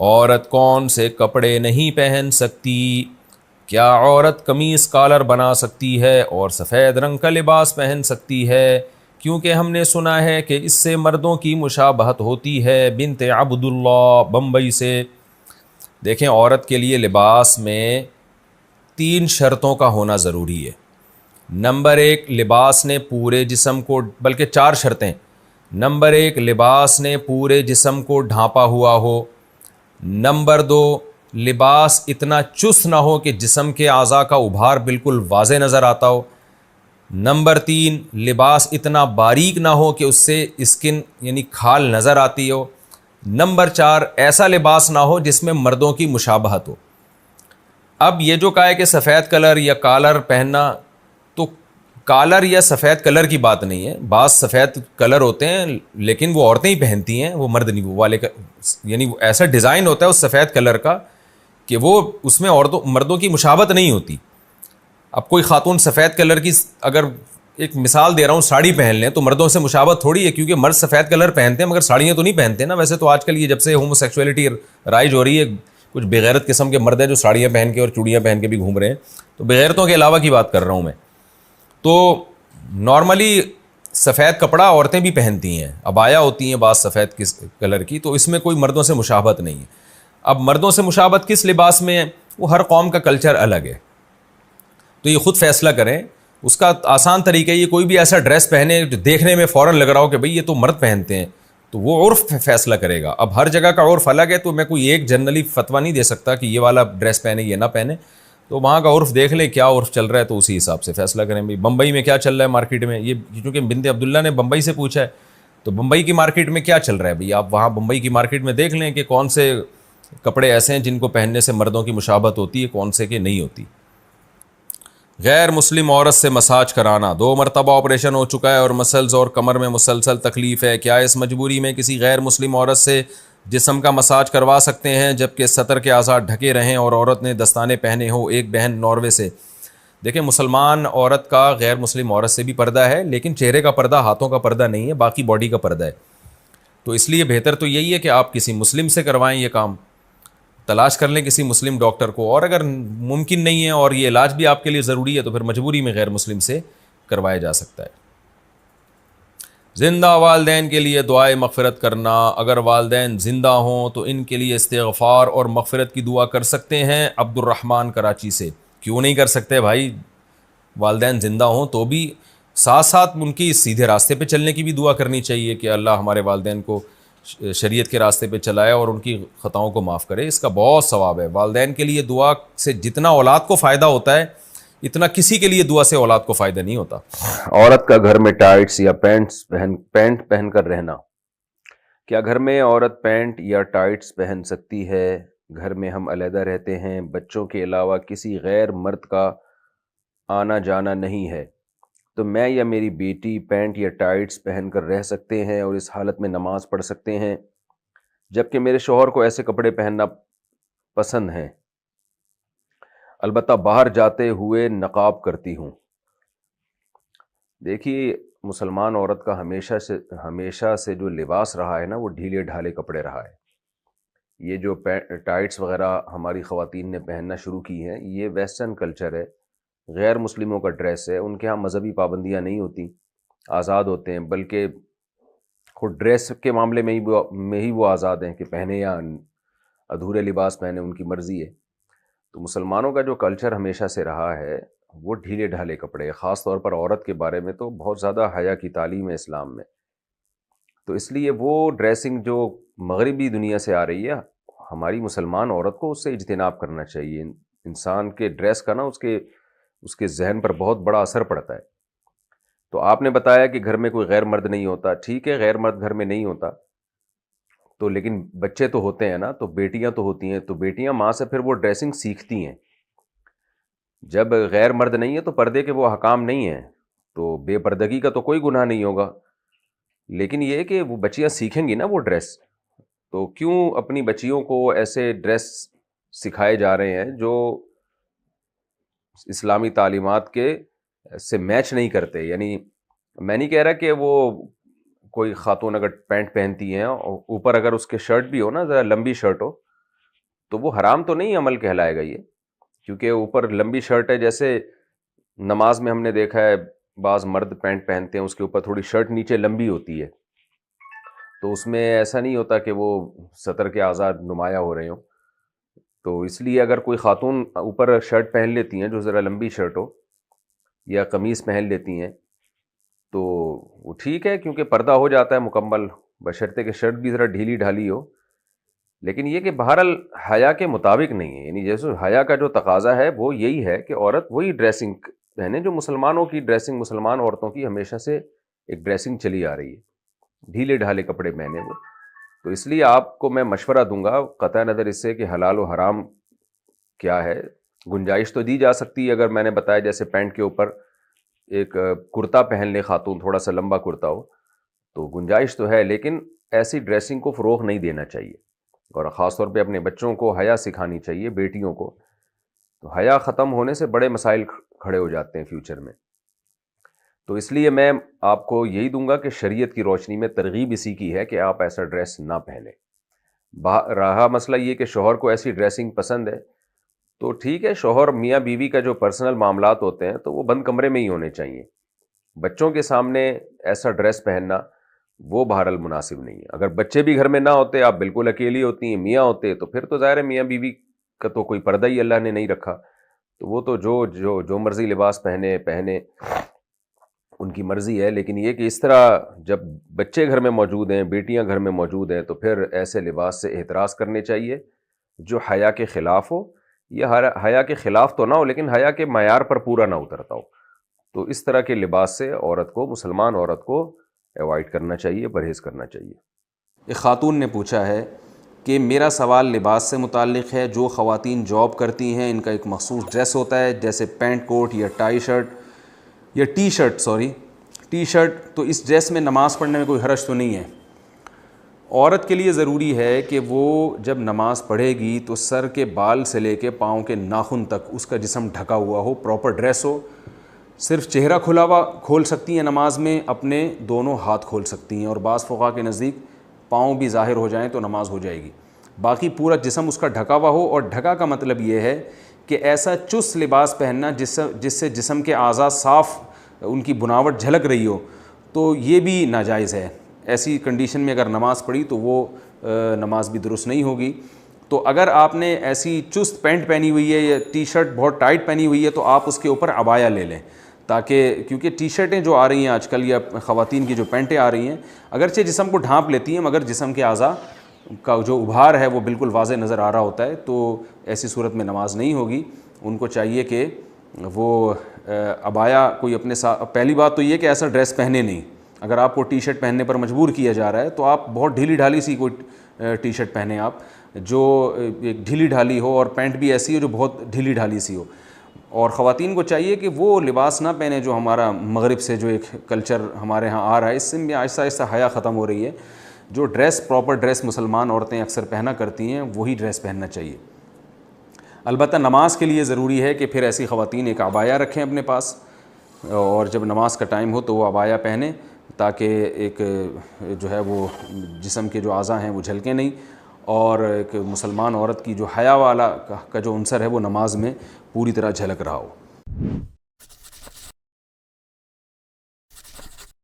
عورت کون سے کپڑے نہیں پہن سکتی؟ کیا عورت قمیص کالر بنا سکتی ہے اور سفید رنگ کا لباس پہن سکتی ہے؟ کیونکہ ہم نے سنا ہے کہ اس سے مردوں کی مشابہت ہوتی ہے۔ بنت عبداللہ بمبئی سے۔ دیکھیں، عورت کے لیے لباس میں 3 شرطوں کا ہونا ضروری ہے۔ نمبر 1، لباس نے پورے جسم کو، بلکہ 4 شرطیں۔ نمبر 1، لباس نے پورے جسم کو ڈھانپا ہوا ہو۔ نمبر 2، لباس اتنا چست نہ ہو کہ جسم کے اعضاء کا ابھار بالکل واضح نظر آتا ہو۔ نمبر 3، لباس اتنا باریک نہ ہو کہ اس سے اسکن یعنی کھال نظر آتی ہو۔ نمبر 4، ایسا لباس نہ ہو جس میں مردوں کی مشابہت ہو۔ اب یہ جو کہا ہے کہ سفید کلر یا کالر پہننا، تو کالر یا سفید کلر کی بات نہیں ہے۔ بعض سفید کلر ہوتے ہیں لیکن وہ عورتیں ہی پہنتی ہیں، وہ مرد نہیں، وہ والے یعنی وہ ایسا ڈیزائن ہوتا ہے اس سفید کلر کا کہ وہ اس میں مردوں کی مشابہت نہیں ہوتی۔ اب کوئی خاتون سفید کلر کی، اگر ایک مثال دے رہا ہوں، ساڑی پہن لیں تو مردوں سے مشابہت تھوڑی ہے، کیونکہ مرد سفید کلر پہنتے ہیں مگر ساڑیاں تو نہیں پہنتے نا۔ ویسے تو آج کل یہ جب سے ہومو سیکسولیٹی رائج ہو رہی ہے، کچھ بغیرت قسم کے مرد ہیں جو ساڑیاں پہن کے اور چوڑیاں پہن کے بھی گھوم رہے ہیں، تو بغیرتوں کے علاوہ کی بات کر رہا ہوں میں۔ تو نارملی سفید کپڑا عورتیں بھی پہنتی ہیں، عبایا ہوتی ہیں بعض سفید کلر کی، تو اس میں کوئی مردوں سے مشابہت نہیں ہے۔ اب مردوں سے مشابہت کس لباس میں ہے؟ وہ ہر قوم کا کلچر الگ ہے، تو یہ خود فیصلہ کریں۔ اس کا آسان طریقہ یہ، کوئی بھی ایسا ڈریس پہنے جو دیکھنے میں فوراً لگ رہا ہو کہ بھئی یہ تو مرد پہنتے ہیں، تو وہ عرف فیصلہ کرے گا۔ اب ہر جگہ کا عرف الگ ہے، تو میں کوئی ایک جنرلی فتویٰ نہیں دے سکتا کہ یہ والا ڈریس پہنے یہ نہ پہنے۔ تو وہاں کا عرف دیکھ لیں کیا عرف چل رہا ہے، تو اسی حساب سے فیصلہ کریں۔ بھئی بمبئی میں کیا چل رہا ہے مارکیٹ میں، یہ چونکہ بنت عبداللہ نے بمبئی سے پوچھا ہے، تو بمبئی کی مارکیٹ میں کیا چل رہا ہے بھئی، آپ وہاں بمبئی کی مارکیٹ میں دیکھ لیں کہ کون سے کپڑے ایسے ہیں جن کو پہننے سے مردوں کی مشابہت ہوتی ہے، کون سے کہ نہیں ہوتی۔ غیر مسلم عورت سے مساج کرانا، 2 مرتبہ آپریشن ہو چکا ہے اور مسلز اور کمر میں مسلسل تکلیف ہے، کیا اس مجبوری میں کسی غیر مسلم عورت سے جسم کا مساج کروا سکتے ہیں جبکہ سطر کے اعضاء ڈھکے رہیں اور عورت نے دستانے پہنے ہو؟ ایک بہن ناروے سے۔ دیکھیں، مسلمان عورت کا غیر مسلم عورت سے بھی پردہ ہے، لیکن چہرے کا پردہ، ہاتھوں کا پردہ نہیں ہے، باقی باڈی کا پردہ ہے۔ تو اس لیے بہتر تو یہی ہے کہ آپ کسی مسلم سے کروائیں یہ کام، تلاش کر لیں کسی مسلم ڈاکٹر کو، اور اگر ممکن نہیں ہے اور یہ علاج بھی آپ کے لیے ضروری ہے تو پھر مجبوری میں غیر مسلم سے کروایا جا سکتا ہے۔ زندہ والدین کے لیے دعائے مغفرت کرنا، اگر والدین زندہ ہوں تو ان کے لیے استغفار اور مغفرت کی دعا کر سکتے ہیں۔ عبد الرحمن کراچی سے۔ کیوں نہیں کر سکتے بھائی، والدین زندہ ہوں تو بھی ساتھ ساتھ ان کی سیدھے راستے پہ چلنے کی بھی دعا کرنی چاہیے کہ اللہ ہمارے والدین کو شریعت کے راستے پہ چلائے اور ان کی خطاؤں کو معاف کرے۔ اس کا بہت ثواب ہے۔ والدین کے لیے دعا سے جتنا اولاد کو فائدہ ہوتا ہے، اتنا کسی کے لیے دعا سے اولاد کو فائدہ نہیں ہوتا۔ عورت کا گھر میں ٹائٹس یا پینٹ پہن کر رہنا، کیا گھر میں عورت پینٹ یا ٹائٹس پہن سکتی ہے؟ گھر میں ہم علیحدہ رہتے ہیں، بچوں کے علاوہ کسی غیر مرد کا آنا جانا نہیں ہے، تو میں یا میری بیٹی پینٹ یا ٹائٹس پہن کر رہ سکتے ہیں اور اس حالت میں نماز پڑھ سکتے ہیں، جبکہ میرے شوہر کو ایسے کپڑے پہننا پسند ہیں، البتہ باہر جاتے ہوئے نقاب کرتی ہوں۔ دیکھیے، مسلمان عورت کا ہمیشہ سے جو لباس رہا ہے نا، وہ ڈھیلے ڈھالے کپڑے رہا ہے۔ یہ جو ٹائٹس وغیرہ ہماری خواتین نے پہننا شروع کی ہیں، یہ ویسٹرن کلچر ہے، غیر مسلموں کا ڈریس ہے۔ ان کے ہاں مذہبی پابندیاں نہیں ہوتی، آزاد ہوتے ہیں، بلکہ خود ڈریس کے معاملے میں ہی وہ آزاد ہیں کہ پہنے یا ادھورے لباس پہنے، ان کی مرضی ہے۔ تو مسلمانوں کا جو کلچر ہمیشہ سے رہا ہے وہ ڈھیلے ڈھالے کپڑے، خاص طور پر عورت کے بارے میں تو بہت زیادہ حیا کی تعلیم ہے اسلام میں۔ تو اس لیے وہ ڈریسنگ جو مغربی دنیا سے آ رہی ہے، ہماری مسلمان عورت کو اس سے اجتناب کرنا چاہیے۔ انسان کے ڈریس کا نا اس کے ذہن پر بہت بڑا اثر پڑتا ہے۔ تو آپ نے بتایا کہ گھر میں کوئی غیر مرد نہیں ہوتا، ٹھیک ہے، غیر مرد گھر میں نہیں ہوتا تو لیکن بچے تو ہوتے ہیں نا، تو بیٹیاں تو ہوتی ہیں، تو بیٹیاں ماں سے پھر وہ ڈریسنگ سیکھتی ہیں۔ جب غیر مرد نہیں ہے تو پردے کے وہ احکام نہیں ہیں، تو بے پردگی کا تو کوئی گناہ نہیں ہوگا، لیکن یہ کہ وہ بچیاں سیکھیں گی نا وہ ڈریس، تو کیوں اپنی بچیوں کو ایسے ڈریس سکھائے جا رہے ہیں جو اسلامی تعلیمات کے سے میچ نہیں کرتے؟ یعنی میں نہیں کہہ رہا کہ وہ کوئی خاتون اگر پینٹ پہنتی ہیں اور اوپر اگر اس کے شرٹ بھی ہو نا، ذرا لمبی شرٹ ہو، تو وہ حرام تو نہیں عمل کہلائے گا یہ، کیونکہ اوپر لمبی شرٹ ہے. جیسے نماز میں ہم نے دیکھا ہے بعض مرد پینٹ پہنتے ہیں، اس کے اوپر تھوڑی شرٹ نیچے لمبی ہوتی ہے، تو اس میں ایسا نہیں ہوتا کہ وہ سطر کے اعضاء نمایاں ہو رہے ہوں. تو اس لیے اگر کوئی خاتون اوپر شرٹ پہن لیتی ہیں جو ذرا لمبی شرٹ ہو، یا قمیص پہن لیتی ہیں، تو وہ ٹھیک ہے، کیونکہ پردہ ہو جاتا ہے مکمل، بشرطے کہ شرٹ بھی ذرا ڈھیلی ڈھالی ہو. لیکن یہ کہ بہرحال حیا کے مطابق نہیں ہے، یعنی جیسے حیا کا جو تقاضا ہے وہ یہی ہے کہ عورت وہی ڈریسنگ پہنے جو مسلمانوں کی ڈریسنگ، مسلمان عورتوں کی ہمیشہ سے ایک ڈریسنگ چلی آ رہی ہے، ڈھیلے ڈھالے کپڑے پہنے وہ. تو اس لیے آپ کو میں مشورہ دوں گا، قطع نظر اس سے کہ حلال و حرام کیا ہے، گنجائش تو دی جا سکتی ہے. اگر میں نے بتایا جیسے پینٹ کے اوپر ایک کرتا پہن لے خاتون، تھوڑا سا لمبا کرتا ہو، تو گنجائش تو ہے، لیکن ایسی ڈریسنگ کو فروغ نہیں دینا چاہیے. اور خاص طور پہ اپنے بچوں کو حیا سکھانی چاہیے، بیٹیوں کو. تو حیا ختم ہونے سے بڑے مسائل کھڑے ہو جاتے ہیں فیوچر میں. تو اس لیے میں آپ کو یہی دوں گا کہ شریعت کی روشنی میں ترغیب اسی کی ہے کہ آپ ایسا ڈریس نہ پہنیں. رہا مسئلہ یہ کہ شوہر کو ایسی ڈریسنگ پسند ہے، تو ٹھیک ہے، شوہر میاں بیوی کا جو پرسنل معاملات ہوتے ہیں تو وہ بند کمرے میں ہی ہونے چاہیے. بچوں کے سامنے ایسا ڈریس پہننا وہ بہرحال مناسب نہیں ہے. اگر بچے بھی گھر میں نہ ہوتے، آپ بالکل اکیلی ہوتی ہیں، میاں ہوتے، تو پھر تو ظاہر ہے میاں بیوی کا تو کوئی پردہ ہی اللہ نے نہیں رکھا، تو وہ تو جو مرضی لباس پہنے ان کی مرضی ہے. لیکن یہ کہ اس طرح جب بچے گھر میں موجود ہیں، بیٹیاں گھر میں موجود ہیں، تو پھر ایسے لباس سے احتراز کرنے چاہیے جو حیا کے خلاف ہو، یا حیا کے خلاف تو نہ ہو لیکن حیا کے معیار پر پورا نہ اترتا ہو. تو اس طرح کے لباس سے عورت کو، مسلمان عورت کو ایوائڈ کرنا چاہیے، پرہیز کرنا چاہیے. ایک خاتون نے پوچھا ہے کہ میرا سوال لباس سے متعلق ہے. جو خواتین جاب کرتی ہیں ان کا ایک مخصوص ڈریس ہوتا ہے، جیسے پینٹ کوٹ یا ٹی شرٹ، تو اس ڈریس میں نماز پڑھنے میں کوئی حرج تو نہیں ہے؟ عورت کے لیے ضروری ہے کہ وہ جب نماز پڑھے گی تو سر کے بال سے لے کے پاؤں کے ناخن تک اس کا جسم ڈھکا ہوا ہو، پراپر ڈریس ہو. صرف چہرہ کھلا ہوا کھول سکتی ہیں نماز میں، اپنے دونوں ہاتھ کھول سکتی ہیں، اور بعض فقہا کے نزدیک پاؤں بھی ظاہر ہو جائیں تو نماز ہو جائے گی. باقی پورا جسم اس کا ڈھکا ہوا ہو. اور ڈھکا کا مطلب یہ ہے کہ ایسا چست لباس پہننا جس سے جسم کے اعضاء صاف، ان کی بناوٹ جھلک رہی ہو، تو یہ بھی ناجائز ہے. ایسی کنڈیشن میں اگر نماز پڑھی تو وہ نماز بھی درست نہیں ہوگی. تو اگر آپ نے ایسی چست پینٹ پہنی ہوئی ہے یا ٹی شرٹ بہت ٹائٹ پہنی ہوئی ہے تو آپ اس کے اوپر عبایا لے لیں، تاکہ کیونکہ ٹی شرٹیں جو آ رہی ہیں آج کل یا خواتین کی جو پینٹیں آ رہی ہیں اگرچہ جسم کو ڈھانپ لیتی ہیں مگر جسم کے اعضاء کا جو ابھار ہے وہ بالکل واضح نظر آ رہا ہوتا ہے، تو ایسی صورت میں نماز نہیں ہوگی. ان کو چاہیے کہ وہ عبایا کوئی اپنے ساتھ، پہلی بات تو یہ کہ ایسا ڈریس پہنے نہیں. اگر آپ کو ٹی شرٹ پہننے پر مجبور کیا جا رہا ہے تو آپ بہت ڈھیلی ڈھالی سی کوئی ٹی شرٹ پہنیں، آپ جو ایک ڈھیلی ڈھالی ہو، اور پینٹ بھی ایسی ہو جو بہت ڈھیلی ڈھالی سی ہو. اور خواتین کو چاہیے کہ وہ لباس نہ پہنے جو ہمارا مغرب سے جو ایک کلچر ہمارے ہاں آ رہا ہے، اس سے بھی آہستہ آہستہ حیا ختم ہو رہی ہے. جو ڈریس، پراپر ڈریس مسلمان عورتیں اکثر پہنا کرتی ہیں وہی ڈریس پہننا چاہیے. البتہ نماز کے لیے ضروری ہے کہ پھر ایسی خواتین ایک عبایا رکھیں اپنے پاس، اور جب نماز کا ٹائم ہو تو وہ عبایا پہنیں، تاکہ ایک جو ہے وہ جسم کے جو اعضاء ہیں وہ جھلکیں نہیں، اور ایک مسلمان عورت کی جو حیا والا کا جو عنصر ہے وہ نماز میں پوری طرح جھلک رہا ہو.